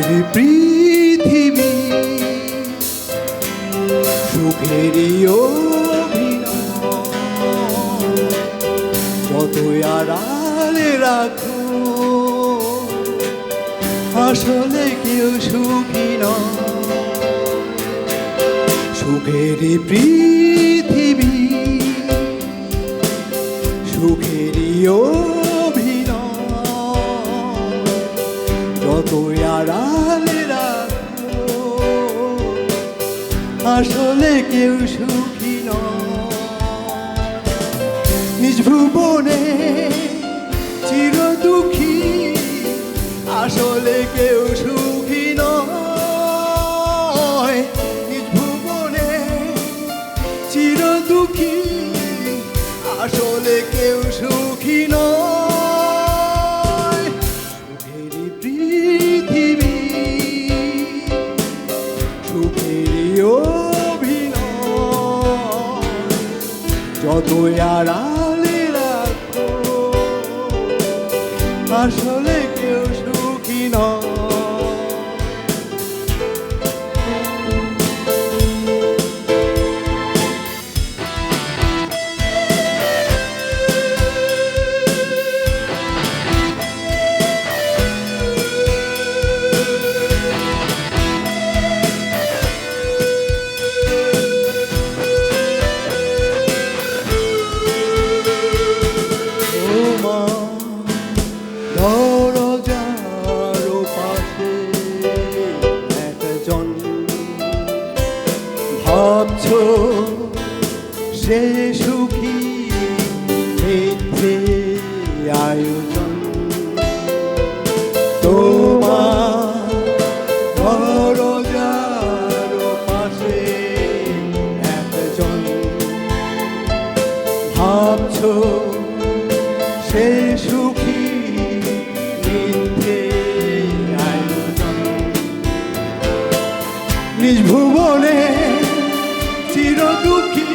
সুখের পৃথিবী, সুখেরই অভিনয়, যতই আড়ালে রাখো আসলে কেউ সুখী নয়। সুখের পৃথিবী, সুখেরই অভিনয়, যতই আড়ালে রাখো আসলে কেউ সুখী নয়। নিজ ভুবনে চির দুঃখী আসলে কেউ সুখী নয়। নিজ ভুবনে চির দুঃখী আসলে কেউ সুখী নয়। সুখের পৃথিবী, সুখেরই অভিনয়, যতই আড়ালে রাখো আসলে কেউ সুখী নয়। দরজার পাশে একজন ভাবছো সে সুখী, মিথ্যে আয়োজন। তোমার দরজার পাশে একজন ভাবছো সে সুখী, নিজ ভুবনে চির দুঃখী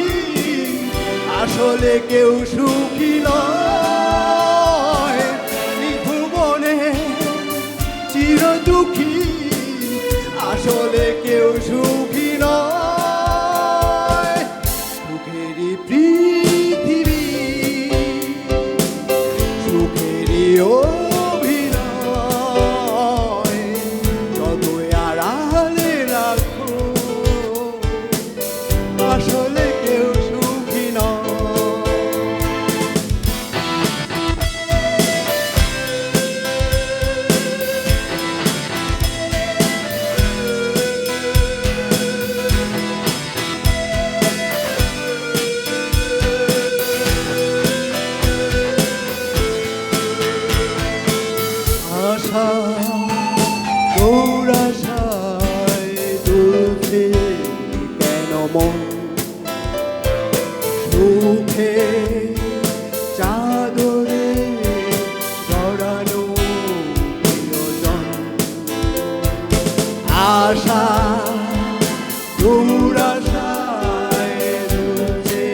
আসলে কেউ সুখী নয়। নিজ ভুবনে চির দুঃখী আসলে কেউ সুখী নয়। সুখের পৃথিবী, সুখেরই অভিনয়, যতই আড়ালে রাখো আসলে কেউ সুখী নয়। আশা তোর আশায় দুলছে কেন মন, সুখে চাদরে জড়ানো প্রিয়জন। আশা তোর আশায় দুলছে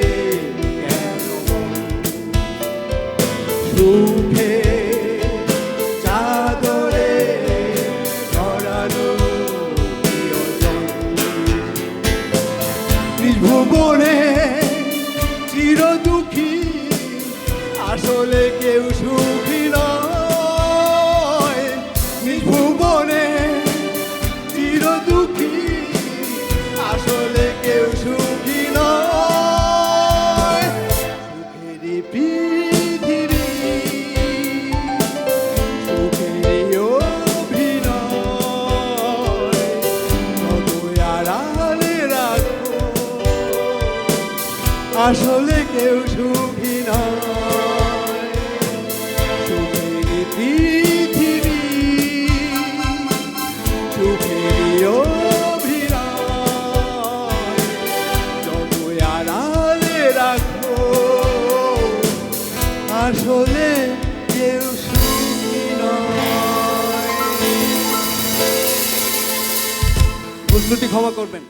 কেন মন, সুখে ভুবনে চির দুঃখী আসলে কেউ সুখী নয়। নিজ ভুবনে চির দুঃখী আসলে কেউ সুখী নয়। সুখের পৃথিবী, সুখেরই অভিনয়, যতই আড়ালে রাখো আসলে কেউ সুখী নয়। সুখের পৃথিবী, সুখেরই অভিনয়, যতই আড়ালে রাখো আসলে কেউ সুখী নয়। ভুল ত্রুটি ক্ষমা করবেন।